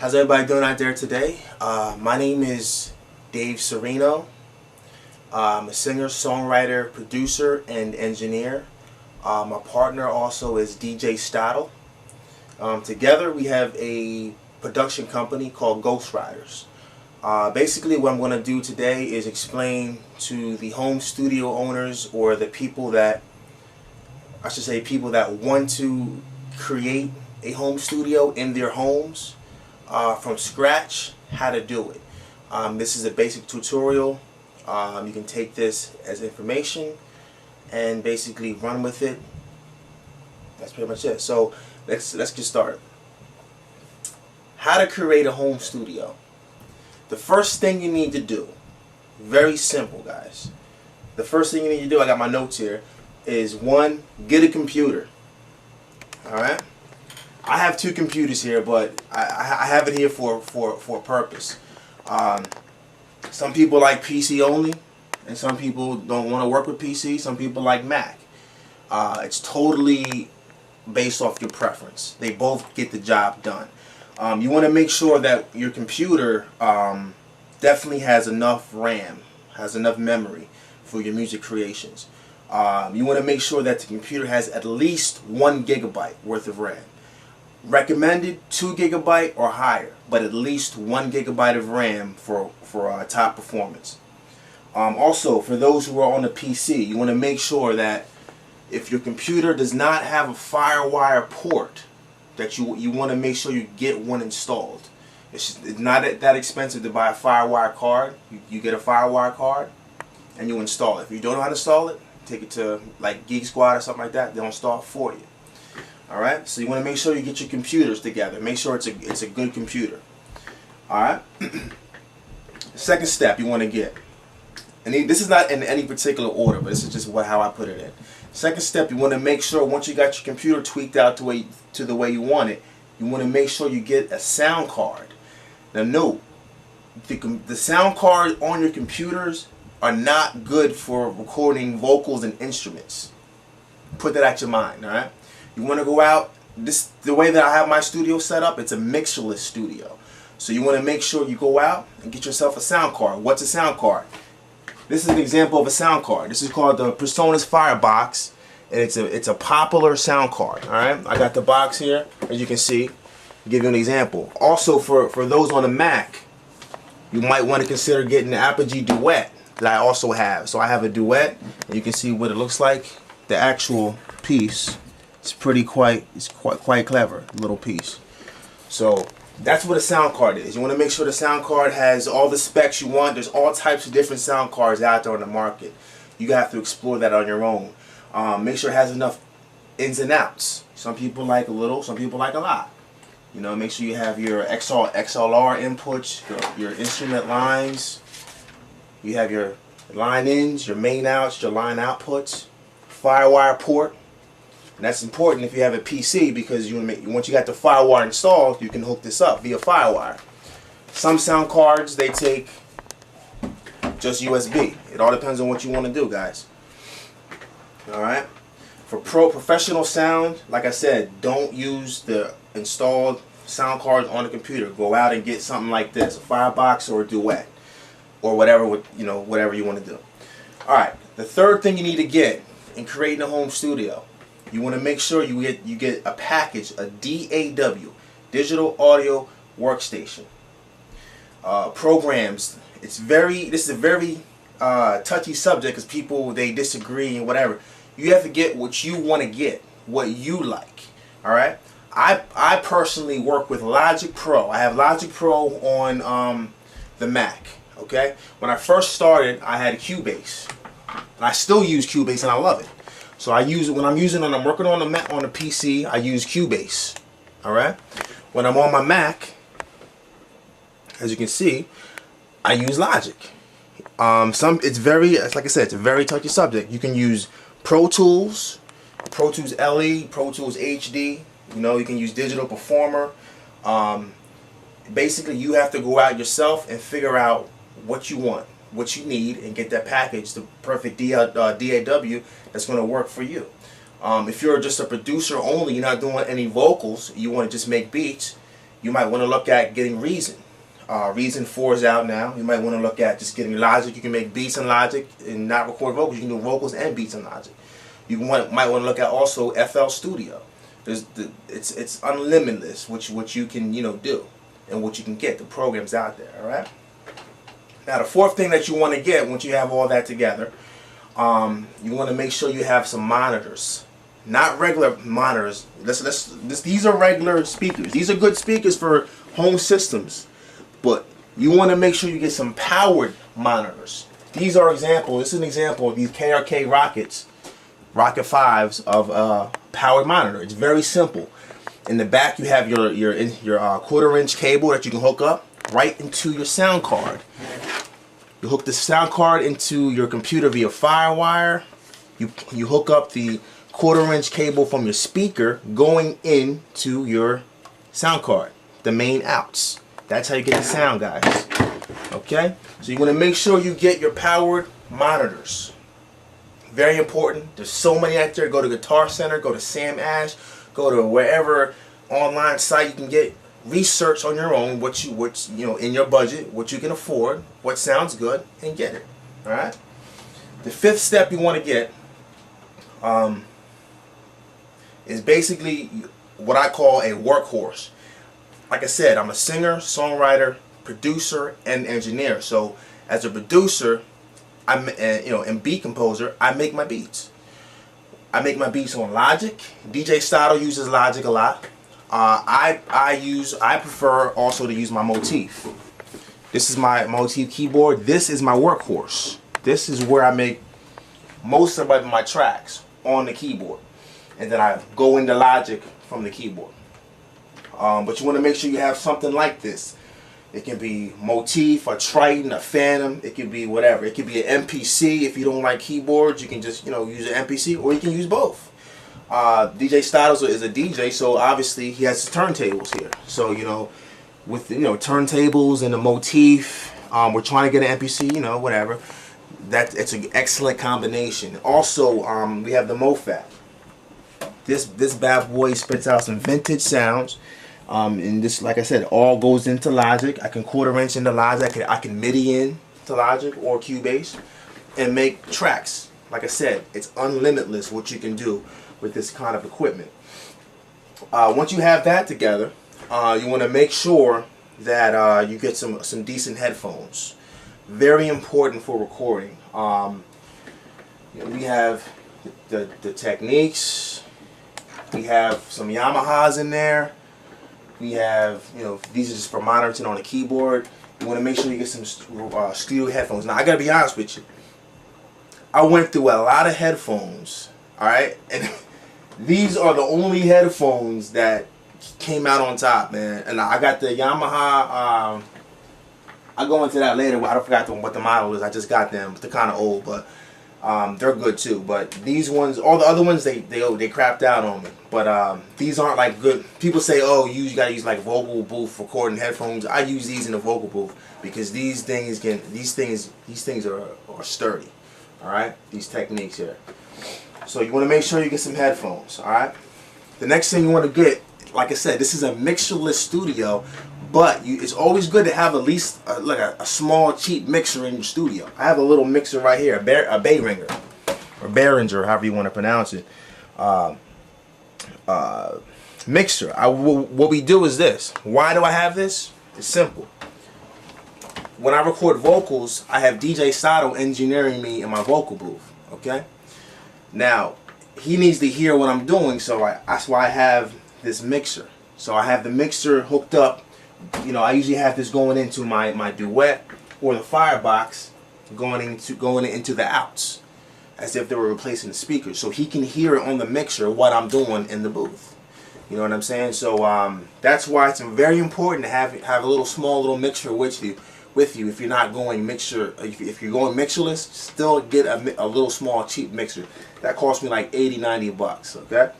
How's everybody doing out there today? My name is Dave Serino. I'm a singer, songwriter, producer, and engineer. My partner also is DJ Stottle. Together we have a production company called Ghost Riders. Basically what I'm going to do today is explain to the home studio owners, or the people that, I should say people that want to create a home studio in their homes from scratch, how to do it. This is a basic tutorial. You can take this as information and basically run with it. That's pretty much it. So let's get started. How to create a home studio. The first thing you need to do, very simple guys. The first thing you need to do, I got my notes here, is one, get a computer. Alright? I have two computers here, but I have it here for a purpose. Some people like PC only, and some people don't want to work with PC. Some people like Mac. It's totally based off your preference. They both get the job done. You want to make sure that your computer definitely has enough RAM, has enough memory for your music creations. You want to make sure that the computer has at least 1 GB worth of RAM. Recommended 2 GB or higher, but at least 1 GB of RAM for top performance. Also, for those who are on the PC, you want to make sure that if your computer does not have a FireWire port, that you want to make sure you get one installed. It's not that expensive to buy a FireWire card. You get a FireWire card and you install it. If you don't know how to install it, take it to like Geek Squad or something like that. They'll install it for you. Alright, so you want to make sure you get your computers together. Make sure it's a good computer. Alright. Second step you want to get, and this is not in any particular order, but this is just how I put it in. Second step, you want to make sure once you got your computer tweaked out to the way you want it, you want to make sure you get a sound card. Now note, the sound cards on your computers are not good for recording vocals and instruments. Put that out your mind, alright? You want to go out, the way that I have my studio set up, it's a mixerless studio. So you want to make sure you go out and get yourself a sound card. What's a sound card? This is an example of a sound card. This is called the PreSonus Firebox, and it's a popular sound card. Alright, I got the box here, as you can see. I'll give you an example. Also, for those on a Mac, you might want to consider getting the Apogee Duet that I also have. So I have a Duet, and you can see what it looks like. The actual piece. It's quite clever, little piece. So that's what a sound card is. You want to make sure the sound card has all the specs you want. There's all types of different sound cards out there on the market. You have to explore that on your own. Make sure it has enough ins and outs. Some people like a little, some people like a lot. You know, make sure you have your XLR inputs, your instrument lines. You have your line ins, your main outs, your line outputs, FireWire port. And that's important if you have a PC, because once you got the FireWire installed, you can hook this up via FireWire. Some sound cards, they take just USB. It all depends on what you want to do, guys. Alright? For professional sound, like I said, don't use the installed sound cards on the computer. Go out and get something like this, a Firebox or a Duet, or whatever whatever you want to do. Alright, the third thing you need to get in creating a home studio, you want to make sure you get a package, a DAW, Digital Audio Workstation. Programs. This is a very touchy subject, because people, they disagree and whatever. You have to get what you want to get, what you like. All right. I personally work with Logic Pro. I have Logic Pro on the Mac. Okay. When I first started, I had Cubase, and I still use Cubase, and I love it. So I use it when I'm working on the Mac, on the PC. I use Cubase. All right. When I'm on my Mac, as you can see, I use Logic. It's like I said, it's a very touchy subject. You can use Pro Tools, Pro Tools LE, Pro Tools HD. You can use Digital Performer. Basically, you have to go out yourself and figure out what you want, what you need, and get that package, the perfect DAW that's going to work for you. If you're just a producer only, you're not doing any vocals, you want to just make beats, You might want to look at getting Reason. Reason 4 is out now. You might want to look at just getting Logic. You can make beats in Logic and not record vocals. You can do vocals and beats in Logic. You might want to look at also FL Studio. It's unlimitless what you can do and what you can get. The programs out there. All right. Now the fourth thing that you want to get once you have all that together, you want to make sure you have some monitors. Not regular monitors. These are regular speakers. These are good speakers for home systems. But you want to make sure you get some powered monitors. These are examples. This is an example of these KRK Rocket 5s of powered monitor. It's very simple. In the back you have your 1/4-inch cable that you can hook up right into your sound card. You hook the sound card into your computer via FireWire. You hook up the 1/4-inch cable from your speaker going into your sound card, the main outs. That's how you get the sound, guys. Okay? So you want to make sure you get your powered monitors. Very important. There's so many out there. Go to Guitar Center, go to Sam Ash, go to wherever online site you can get research on your own what in your budget, what you can afford, what sounds good, and get it. All right? The fifth step you want to get is basically what I call a workhorse. Like I said, I'm a singer, songwriter, producer, and engineer. So as a producer, and beat composer, I make my beats. I make my beats on Logic. DJ Stato uses Logic a lot. I prefer also to use my Motif. This is my Motif keyboard. This is my workhorse. This is where I make most of my tracks on the keyboard, and then I go into Logic from the keyboard. But you want to make sure you have something like this. It can be Motif, a Triton, a Phantom. It can be whatever. It can be an MPC. If you don't like keyboards, you can just use an MPC, or you can use both. DJ Styles is a DJ, so obviously he has his turntables here. So with turntables and the Motif, we're trying to get an MPC, whatever. It's an excellent combination. Also, we have the MoFat. This bad boy spits out some vintage sounds. And this, like I said, all goes into Logic. I can 1/4-inch into Logic. I can MIDI in to Logic or Cubase and make tracks. Like I said, it's unlimitless what you can do with this kind of equipment. Once you have that together, you want to make sure that you get some decent headphones. Very important for recording. We have the Technics. We have some Yamahas in there. We have, these are just for monitoring on the keyboard. You want to make sure you get some studio headphones. Now, I got to be honest with you. I went through a lot of headphones, alright? And these are the only headphones that came out on top, man. And I got the Yamaha, I'll go into that later. I forgot what the model is. I just got them. They're kind of old, but they're good too. But these ones, all the other ones, they crapped out on me. But these aren't like good. People say, oh, you gotta use like vocal booth recording headphones. I use these in the vocal booth because these things are sturdy. All right, these Techniques here. So you want to make sure you get some headphones. All right. The next thing you want to get, like I said, this is a mixerless studio. But it's always good to have at least like a small cheap mixer in your studio. I have a little mixer right here, a Behringer, or Behringer, however you want to pronounce it. Mixer. What we do is this. Why do I have this? It's simple. When I record vocals, I have DJ Sato engineering me in my vocal booth. Okay. Now he needs to hear what I'm doing, so that's why I have this mixer. So I have the mixer hooked up. I usually have this going into my Duet or the Firebox, going into the outs, as if they were replacing the speakers, so he can hear it on the mixer what I'm doing in the booth. You know what I'm saying? So that's why it's very important to have a small mixer with you. If you're not going mixer, if you're going mixerless, still get a little small cheap mixer. That cost me like $80-90. Okay.